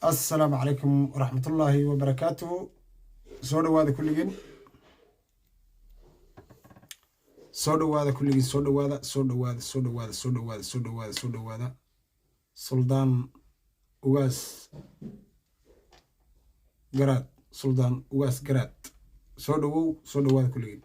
السلام عليكم ورحمة الله وبركاته. سودو هذا كل جن سودو هذا كل جن سودو هذا سلطان وغاس قرات سلطان وغاس قرات سودو هذا كل جن.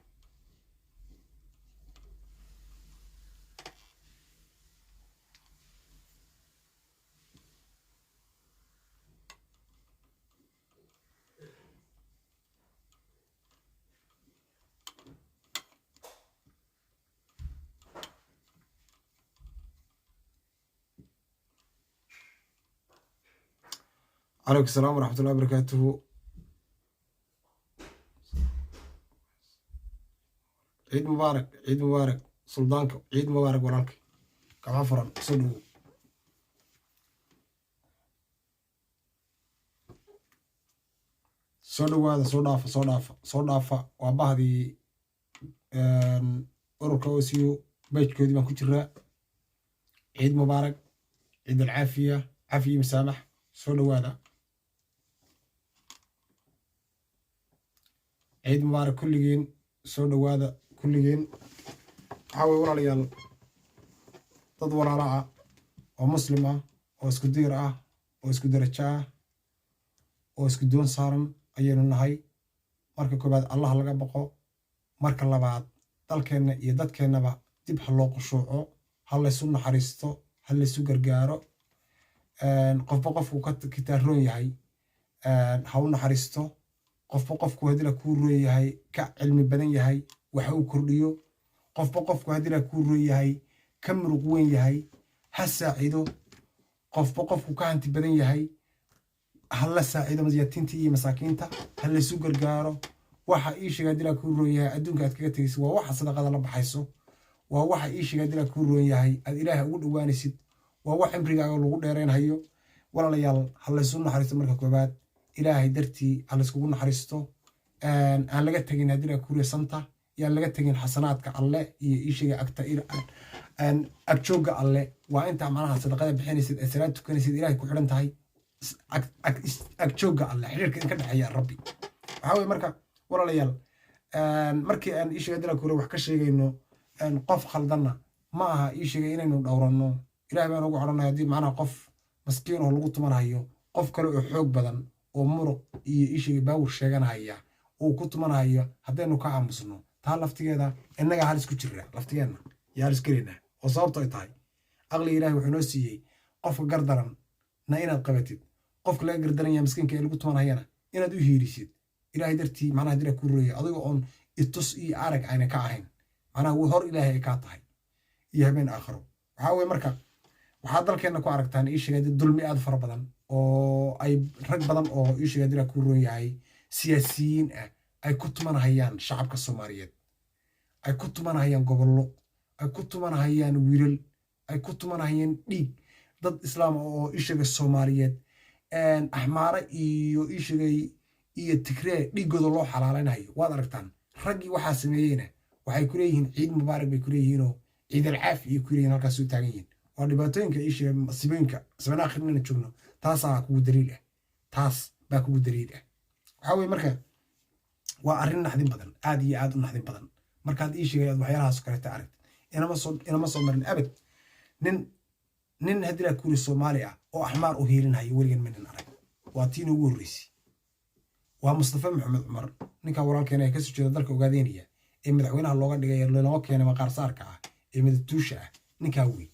عليكم السلام ورحمة الله وبركاته. عيد مبارك عيد مبارك سلطانك عيد مبارك ورالك كما فرن سودو هذا صدافة وبهذه أوروكوسيو بيت كودي ما كتير. عيد مبارك عيد العافية عافية مسامح سودو هذا عيد مبارك كل جين سودو هذا كل جين. حاول ورا ليال تدور على ومسلمة واسكديرة واسكديرة واسكدون صارم أيون النهاي marka koobaad Allah laga baqo marka labaad dalkeena iyo dadkeenaba dib ha loo qushuuco ha la isu naxariisto ha la isu gargaaro qofba qofku ka kitaaroon yahay ha u naxariisto qofba qofku hadii la ku roon yahay ka cilmi badan yahay waxa uu kordhiyo qofba qofku hadii la ku roon yahay ka muruq weyn yahay ha saacido qofba qofku ka hanti badan yahay هلا ساعدة مزياتينتي إيه مساكينتا هلا سوقر جارو واحد إيش قادر يكون رؤيا أدون قد كتير وواحد صدق الله بحيسه وواحد إيش قادر يكون رؤيا هاي الإله أقول وانسيد وواحد أمريكا أقول وقول ديرين هيو ولا ليال هلا سون حريص مركب كوبات إلهي درتي هلا سكون حريصته أنا لقيت تجين قادر يكون سنتا يا لقيت تجين حسنات كالله إيش أكتر أن أبشوق الله وأنت معناها صدقة بحين يصير أسرات تكون يصير إلهي كحرن تهاي أكتشوجا الله حريرك إن كده حيا ربي حاول مركا ولا ليال مركي أن إيش قادر أقوله وحكش إنه أن قف خلدنا معها إيش جاينا إنه دورنا إلى ما نقول عرنا هذه معنا قف مسكين ولقط من هيو قف كله حوق بدن ومرق إيش يباور شجعنا هيا وكنت من هيا هذا إنه كعم بسنو تعال كذا إنك هالس كتير لفتيجنا يا هالس كرينا وصارت طاي أغلي إلهي وحنوسي قف قردرن ناينا القبتي qofka laga gardanaya miskiinka ee lagu tumanayana inaad u hiirisid ilaahay dartii macnaha dira ku rooyay adiga oon itus iyo arag ayna ka ahayn macnaha uu hor ilaahay ka tahay iyo habeen aakhiro waxa weey marka waxa dalkeena ku aragtaan ii sheegay dulmi aad fara badan oo ay rag badan oo ii sheegay dira ku rooyay siyaasiyiin ay ku tumanayaan shacabka Soomaaliyeed ay ku tumanayaan gobollo ay ku tumanayaan wiilal ay ku tumanayaan dhiig dad islaam oo ii sheegay Soomaaliyeed أحمر إيشجي تكرار ديجود الله حلالنا هي وهذا ركتان رجي وحاسمينه وحيكريهن عيد مبارك بيكريهنه عيد العافية يكريهن هالكسو تانيين واللي كإيش سبينك سبنا آخرنا نشوفنا تاسع كود دليله تاس باكود دليله حاول مركا وأرنا نحدين بدن عادي نحدين بدن مركا إيش جاي وحيرها سكرة تعرف أنا ما صل من أبد نن هدي كوري الصومالية أو أحمر أهيرن هاي ورجن من النار واتينو وريسي ومصطفى محمد عمر نكا ورال كان يكسر جدا ذلك وقاعدينية مدحوينها اللغة اللي جاي لنا كان مقار ساركة مدتوشة نكاوي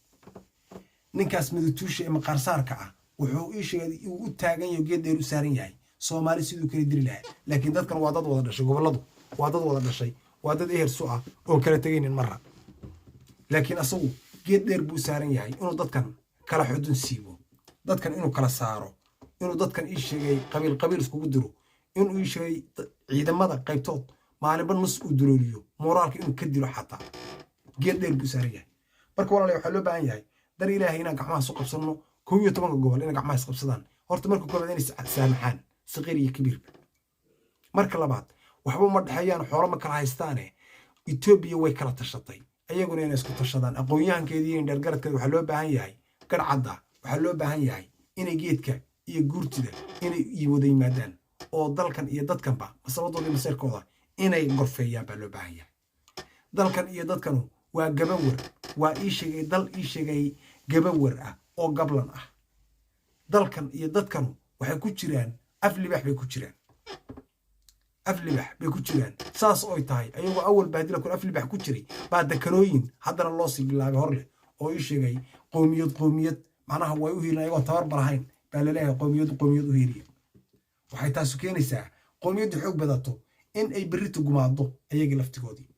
نكاس مدتوشة مقار ساركة وحو إيش وتاجن يوجد ديرو سارين جاي صومالي سيدو كري دير له لكن ده كان وعدد ولا شيء قبل لضو وعدد ولا شيء وعدد إيه السوء أو كرتين المرة لكن أصو جد دير بو سارين جاي إنه ده كان كلا حدود سيبو dadkan inuu kala saaro inuu dadkan ii sheegay qabiil isku diro inuu ii sheegay ciidamada qaybtood maalinba nus u durooliyo moraalka inuu ka dilo xataa geed dheer buu saariyay marka walaalahay waxa loo baahan yahay dar ilaahay inaan gacmaha soo qabsano 12 gobol inaan gacmaha qabsadaan horta marka koobaad inay saamaxaan saqiir iyo kabiir marka labaad waxba ma dhaxayaan xoolo ma kala haystaane Ethiopia way kala tashatay ayaguna inay isku tashadaan aqoonyahankeedii iyo dheergaradkeeda waxa loo baahan yahay garcada waxaa loo baahan yahay inay geedka iyo guurtida inay wada yimaadaan oo dalkan iyo dadkanba masaladooda maseerkooda inay gorfeeyaan baa loo baahan yahay. dalkan iyo dadkanu waa gabawar, waa ii sheegay dal ii sheegay gabawar ah oo gablan ah. dalkan iyo dadkanu waxay ku jiraan af libax bay ku jiraan, af libax bay ku jiraan. saas oo tahay ayagoo awal baadila kun af libax ku jiray baa dekanooyin haddana loo sii bilaabay hor leh oo ii sheegay qowmiyad macnaha way u hiirin ayagoo tabar balahayn baa laleeyahay qowmiyad u hiiriya. waxay taasu keenaysaa qowmiyaddu xoog badato in ay berrito gumaado ayagii laftigoodii.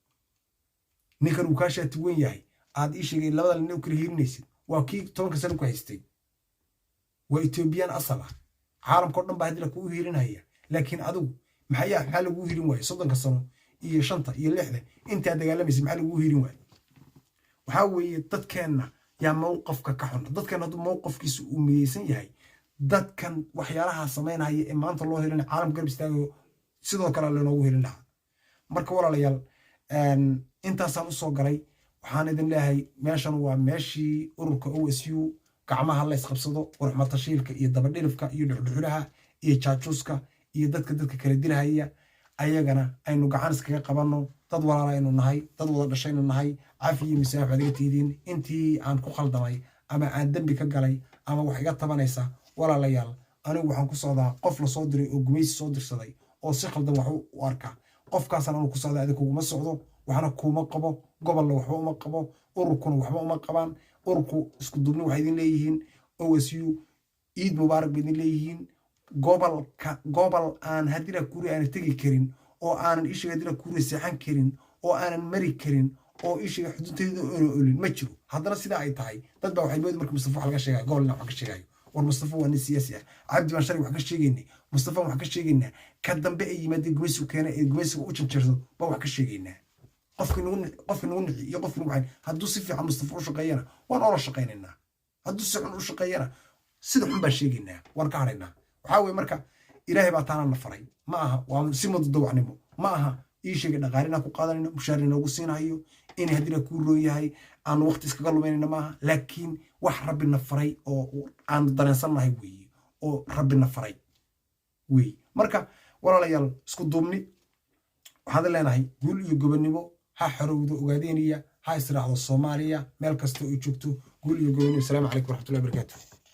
ninkan uu kaa shaati weyn yahay aad ii sheegay labada nin u kala hiirinaysid waa kii 10 sano ku haystay, waa Ethiopian asal ah, caalamka oo dhan baa hadii la ku hiirinaya. laakiin adigu maxaa lagu hiirin waayay 30 sano iyo 5 iyo 6 inta dagaalamaysid maxaa lagu hiirin waayay? waxaa weeye dadkeenna yaa mowqafka ka xun. dadkan hadduu mowqafkiisu uu midaysan yahay, dadkan waxyaalaha samaynaya ee maanta loo helin caalam garab istaago sidoo kale loogu helin lahaa. marka walaalayaal intaasaan u soo galay. waxaan idin leeyahay meeshan waa meeshii ururka OSU gacmaha la isqabsado, warxma tashiilka iyo dabadhilifka iyo dhuxdhuxulaha iyo jaajuuska iyo dadka kala dilahaya ayagana aynu gacan iskaga qabanno. dad walaala aynu nahay, dad wada dhashaynu nahay. cafi iyo misaax adiga tiidin intii aan ku khaldamay ama aan dambi ka galay ama wax iga tabanaysa walaalayaal, anigu waxaan ku socdaa qof la soo diray oo gumaysi soo dirsaday oo si khaldan wax u arka. qofkaasna anu ku socdaa adiga kuma socdo, waxna kuma qabo, gobolna waxba uma qabo, ururkuna waxba uma qabaan. ururku isku duubni waxay idin leeyihiin OSU ciid mubaarak bay idin leeyihiin. gobol aan hadina kuri aan tegi karin oo aanan ishiga hadina kuri seexan karin oo aanan mari karin oo ishiga xuduudeeda olin ma jiro. haddana sidaa ay tahay dad baa waxay moodi marka Mustafa wax laga sheegay gobolna wax ka sheegay war Mustafa waa nin siyaasi ah, cabdi baan shari wax ka sheegaynay, Mustafa wax ka sheegaynaa ka dambe ay yimaadeen gumaysigu keenay ee gumaysigu u janjeerso baa wax ka sheegaynaa. qofka nagu nici iyo qofka nagu xayn hadduu si fiican Mustafa u shaqeeyana waan ola shaqeynaynaa, hadduu si xun u shaqeeyana sida xun baan sheegaynaa, waan ka hadhaynaa. waxaa weeye marka ilaahay baa taana na faray, ma aha waa si madadawacnimo, ma aha ii sheegay dhaqaalina ku qaadanayno, mushaar inoogu siinayo, in hadina kuu roon yahay aan waqti iskaga lumaynayna maaha. laakiin wax rabbina faray oo aan dareensannahay weeye, oo rabbina faray weeye. marka walaalayaal isku duubni waxaan leenahay guul iyo gobonimo ha xorowdo ogaadeenaya ha israacdo Soomaaliya meel kasta oo joogto. guul iyo gobonimo. Assalaamu calaykum waraxmatullaahi wabarakaatuh.